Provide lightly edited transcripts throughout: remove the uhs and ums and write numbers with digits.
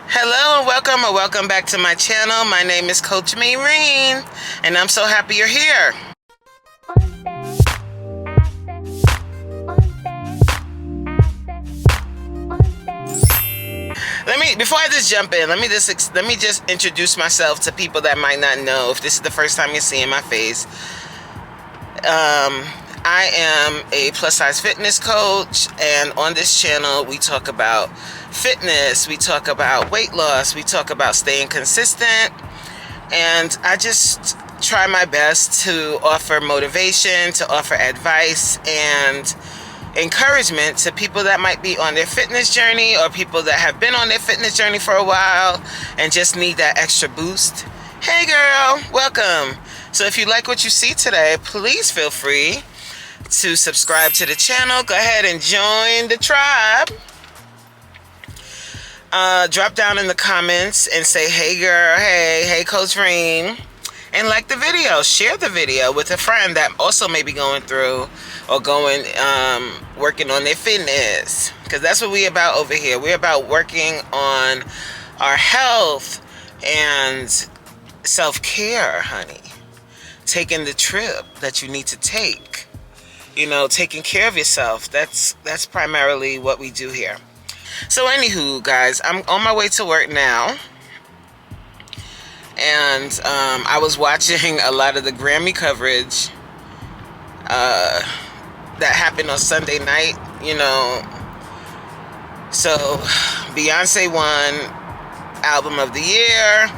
Hello and welcome or welcome back to my channel. My name is Coach Reen and I'm so happy you're here. Before I just jump in, let me just introduce myself to people that might not know. If this is the first time you're seeing my face, I am a plus size fitness coach, and on this channel we talk about fitness, we talk about weight loss, we talk about staying consistent, and I just try my best to offer motivation, to offer advice and encouragement to people that might be on their fitness journey or people that have been on their fitness journey for a while and just need that extra boost. Hey girl, welcome. So if you like what you see today, please feel free to subscribe to the channel. Go ahead and join the tribe. Drop down in the comments and say, hey girl, hey Coach Reen. And like the video, share the video with a friend that also may be going through or working on their fitness. Because that's what we're about over here. We're about working on our health and self-care, honey. Taking the trip that you need to take. You know, taking care of yourself. That's primarily what we do here. So anywho, guys, I'm on my way to work now. And I was watching a lot of the Grammy coverage that happened on Sunday night, you know. So Beyonce won Album of the Year.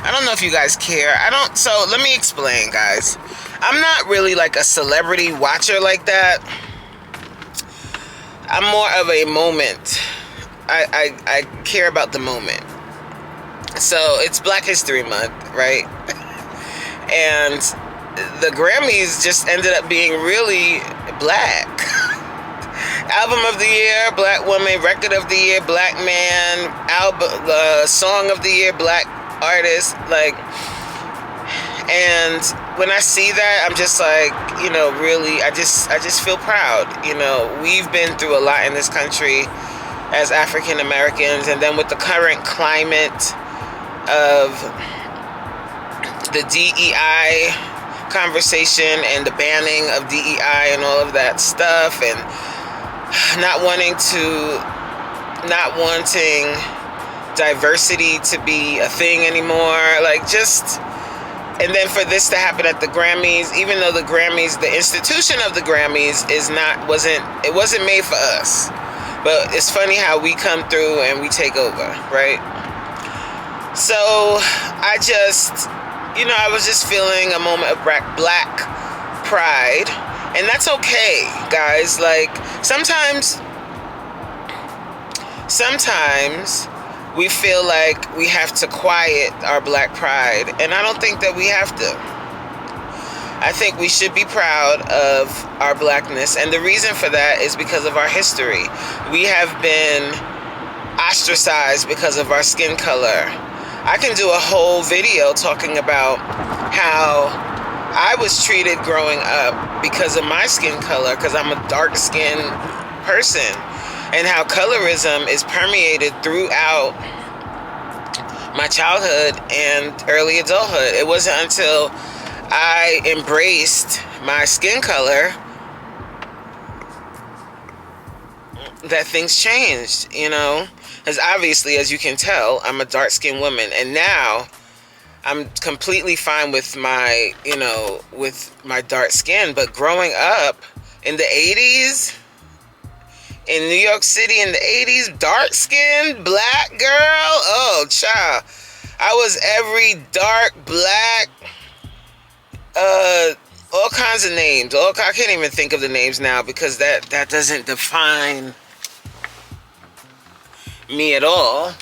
I don't know if you guys care. So let me explain, guys. I'm not really like a celebrity watcher like that. I'm more of a moment. I care about the moment. So it's Black History Month, right? And the Grammys just ended up being really black. Album of the Year, Black Woman. Record of the Year, Black Man. Song of the Year, Black Artist. And when I see that, I'm just like, you know, really, I just feel proud. You know, we've been through a lot in this country as African Americans, and then with the current climate of the DEI conversation and the banning of DEI and all of that stuff, and not wanting diversity to be a thing anymore, and then for this to happen at the Grammys, even though the Grammys, the institution of the Grammys wasn't made for us, but it's funny how we come through and we take over, right? So I was just feeling a moment of black pride, and that's okay, guys. Like sometimes we feel like we have to quiet our black pride, and I don't think that we have to. I think we should be proud of our blackness, and the reason for that is because of our history. We have been ostracized because of our skin color. I can do a whole video talking about how I was treated growing up because of my skin color, because I'm a dark-skinned person, and how colorism is permeated throughout my childhood and early adulthood. It wasn't until I embraced my skin color that things changed, you know. Because obviously, as you can tell, I'm a dark-skinned woman, and now I'm completely fine with my dark skin. But growing up in the 80s, in New York City in the 80s, dark-skinned black girl, oh child, I was every dark black, all kinds of names. I can't even think of the names now because that doesn't define me at all.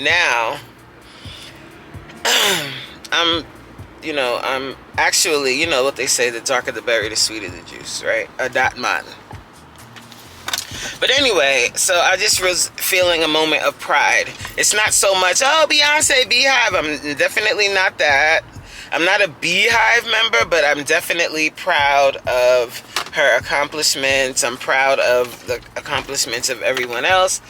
Now I'm actually, you know what they say, the darker the berry, the sweeter the juice, right? That man. But anyway, so I just was feeling a moment of pride. It's not so much, oh, Beyonce, Beehive. I'm definitely not that. I'm not a Beehive member, but I'm definitely proud of her accomplishments. I'm proud of the accomplishments of everyone else.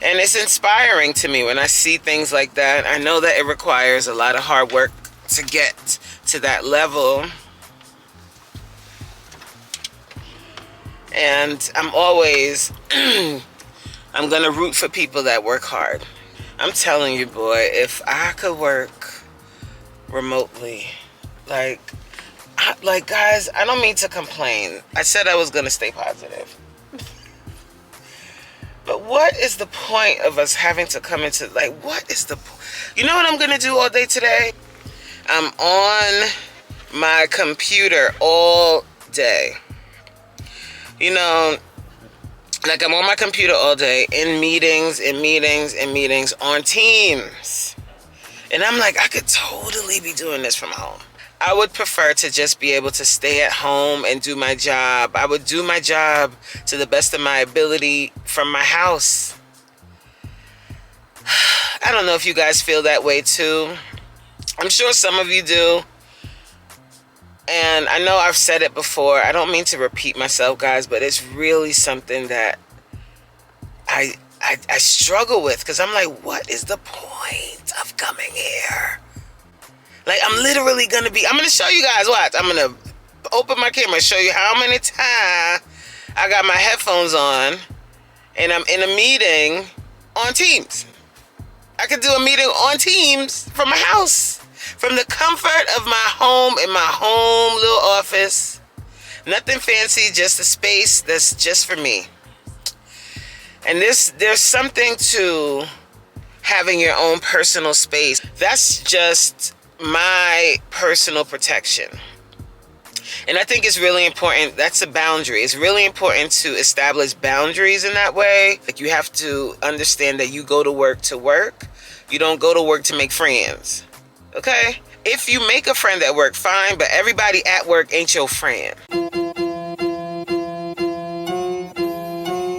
And it's inspiring to me when I see things like that. I know that it requires a lot of hard work to get to that level. And I'm always, I'm going to root for people that work hard. I'm telling you, boy, if I could work remotely, like guys, I don't mean to complain. I said I was going to stay positive. But what is the point of us having to come into, like, what is the, you know what I'm going to do all day today? I'm on my computer all day. You know, like I'm on my computer all day in meetings on Teams. And I'm like, I could totally be doing this from home. I would prefer to just be able to stay at home and do my job. I would do my job to the best of my ability from my house. I don't know if you guys feel that way too. I'm sure some of you do. And I know I've said it before. I don't mean to repeat myself, guys, but it's really something that I struggle with, because I'm like, what is the point of coming here? Like, I'm literally going to show you guys, watch. I'm going to open my camera and show you how many times I got my headphones on and I'm in a meeting on Teams. I could do a meeting on Teams from my house, from the comfort of my home, in my home little office. Nothing fancy, just a space that's just for me. And there's something to having your own personal space. That's just my personal protection. And I think it's really important. That's a boundary. It's really important to establish boundaries in that way. Like, you have to understand that you go to work to work. You don't go to work to make friends. Okay? If you make a friend at work, fine, but everybody at work ain't your friend.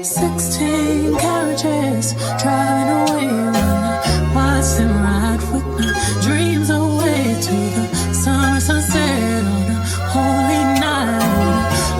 16 carriages driving away when I watch them ride with my dreams away to the summer sunset on a holy night on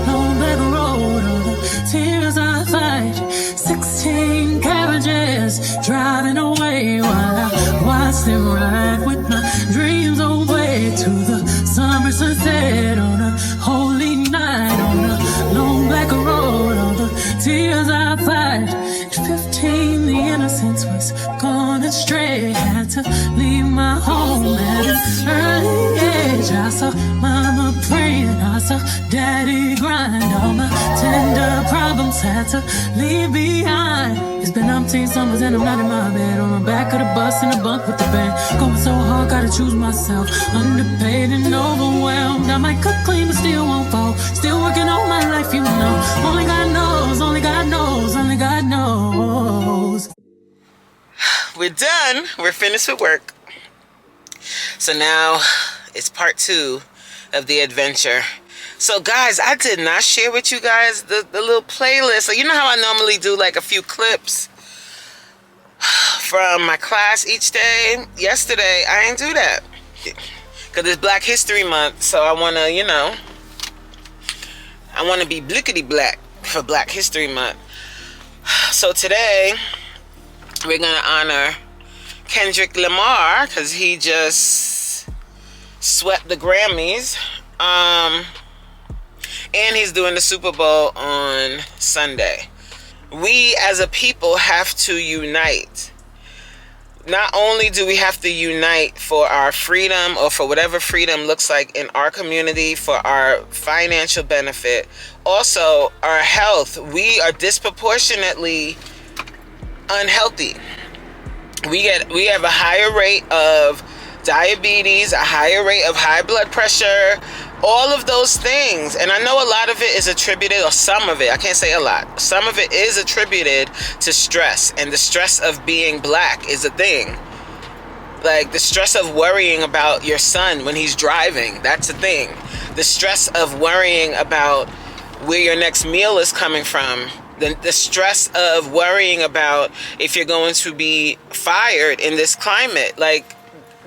a long black road. All the tears I fight. 16 carriages driving away while I watch them ride with my dreams away to the summer sunset on a holy night on a long black road. All the tears I fight. At 15, the innocence was gone astray. Had to leave my home at an early age. I saw mama praying, I saw daddy grind. All my tender problems had to leave behind. It's been umpteen summers and I'm not in my bed, on the back of the bus in a bunk with the band. Going so hard, gotta choose myself. Underpaid and overwhelmed. I might cook clean but still won't fall. Still working all my life, you know. Only God knows, only God knows, only God knows. We're done. We're finished with work. So now it's part 2 of the adventure. So guys, I did not share with you guys the little playlist. So you know how I normally do like a few clips from my class each day? Yesterday, I didn't do that. Because it's Black History Month. So I want to, you know, I want to be blickety black for Black History Month. So today, we're going to honor Kendrick Lamar because he just swept the Grammys. And he's doing the Super Bowl on Sunday. We as a people have to unite. Not only do we have to unite for our freedom, or for whatever freedom looks like in our community, for our financial benefit, also our health. We are disproportionately unhealthy. We have a higher rate of diabetes, a higher rate of high blood pressure, all of those things. And I know a lot of it is attributed, or some of it, I can't say a lot, some of it is attributed to stress. And the stress of being black is a thing. Like the stress of worrying about your son when he's driving, that's a thing. The stress of worrying about where your next meal is coming from. The stress of worrying about if you're going to be fired in this climate. Like,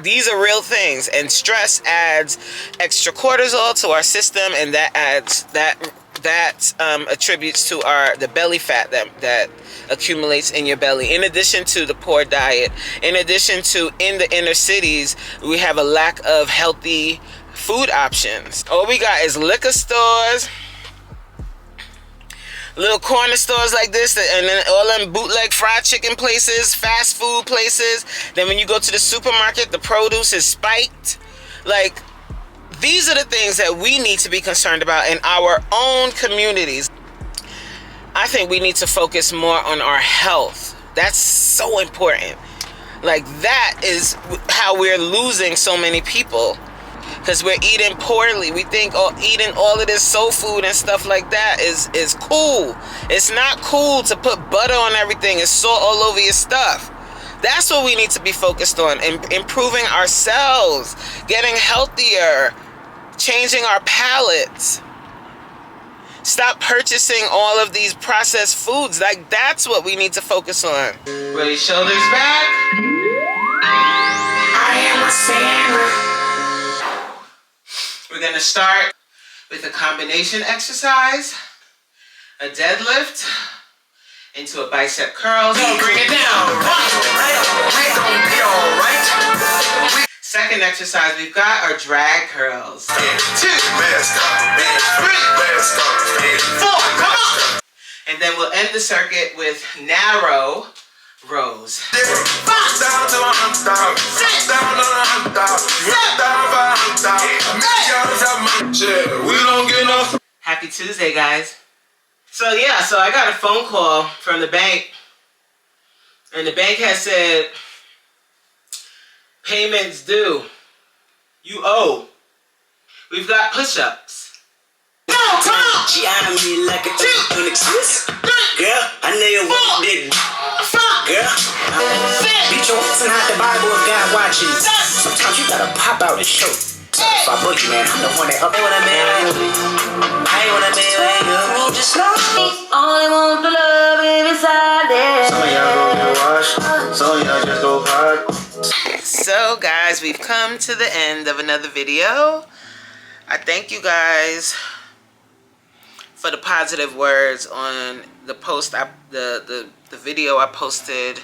these are real things, and stress adds extra cortisol to our system, and that that attributes to the belly fat that accumulates in your belly. In addition to the poor diet, in addition to in the inner cities, we have a lack of healthy food options. All we got is liquor stores, little corner stores like this, and then all them bootleg fried chicken places, fast food places. Then when you go to the supermarket, the produce is spiked. Like, these are the things that we need to be concerned about in our own communities. I think we need to focus more on our health. That's so important. Like, that is how we're losing so many people, because we're eating poorly. We think eating all of this soul food and stuff like that is cool. It's not cool to put butter on everything and salt all over your stuff. That's what we need to be focused on, improving ourselves, getting healthier, changing our palates. Stop purchasing all of these processed foods. Like, that's what we need to focus on. Raise shoulders back. I am a sailor. We're going to start with a combination exercise, a deadlift into a bicep curl. So bring it down. Second exercise we've got are drag curls. 2, 3, 4, come on! And then we'll end the circuit with narrow rows. 5, 6, 7, 8. Happy Tuesday, guys. So I got a phone call from the bank, and the bank has said, payments due. You owe. We've got push-ups. No, come on! She eyeing me like a don't exist. Girl, I know you want it. Girl, beat your ass and hide the Bible if God watching. Sometimes you gotta pop out and show. If I boogie, man, I'm the one that up. I ain't wanna be with you. Just know me. Only want the love inside there. Some of y'all go get washed. Some of y'all just go hard. So guys, we've come to the end of another video. I thank you guys for the positive words on the post, the video I posted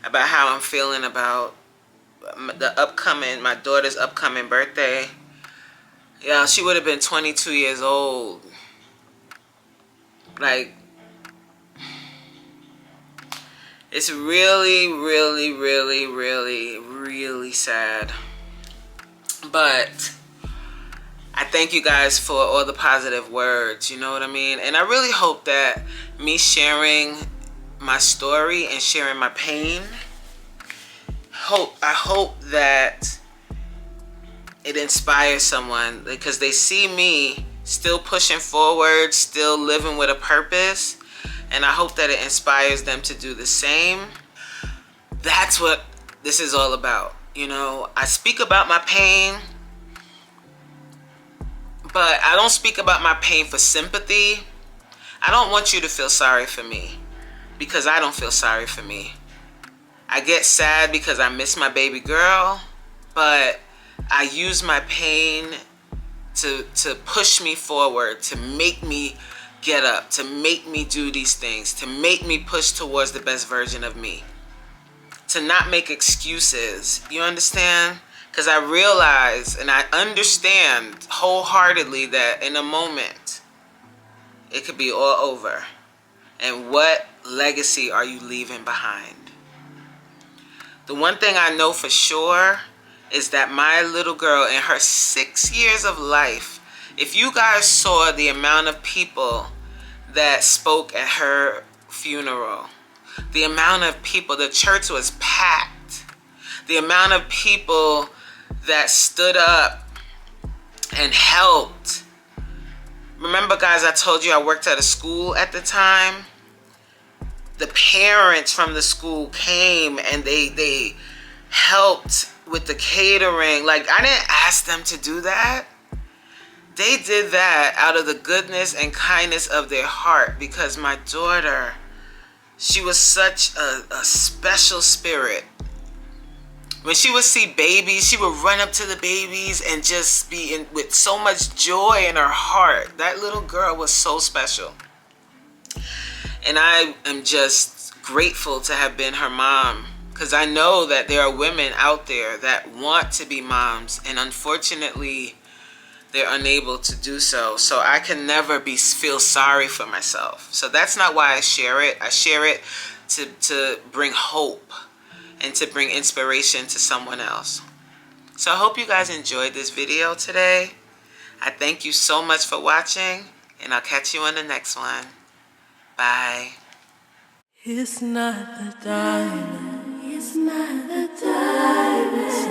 about how I'm feeling about my daughter's upcoming birthday. Yeah, she would have been 22 years old. Like, it's really, really, really, really, really sad. But I thank you guys for all the positive words, you know what I mean? And I really hope that me sharing my story and sharing my pain, I hope that it inspires someone, because they see me still pushing forward, still living with a purpose. And I hope that it inspires them to do the same. That's what this is all about. You know, I speak about my pain, but I don't speak about my pain for sympathy. I don't want you to feel sorry for me, because I don't feel sorry for me. I get sad because I miss my baby girl, but I use my pain to push me forward, to make me get up, to make me do these things, to make me push towards the best version of me, to not make excuses. You understand? Because I realize and I understand wholeheartedly that in a moment it could be all over. And what legacy are you leaving behind? The one thing I know for sure is that my little girl, in her 6 years of life, if you guys saw the amount of people that spoke at her funeral, the amount of people, the church was packed, the amount of people that stood up and helped. Remember, guys, I told you I worked at a school at the time. The parents from the school came and they helped with the catering. Like, I didn't ask them to do that. They did that out of the goodness and kindness of their heart, because my daughter, she was such a special spirit. When she would see babies, she would run up to the babies and just be in with so much joy in her heart. That little girl was so special. And I am just grateful to have been her mom, because I know that there are women out there that want to be moms, and unfortunately they're unable to do so. So I can never feel sorry for myself. So that's not why I share it. I share it to bring hope and to bring inspiration to someone else. So I hope you guys enjoyed this video today. I thank you so much for watching, and I'll catch you on the next one. Bye. It's not the diamond. It's not the diamond.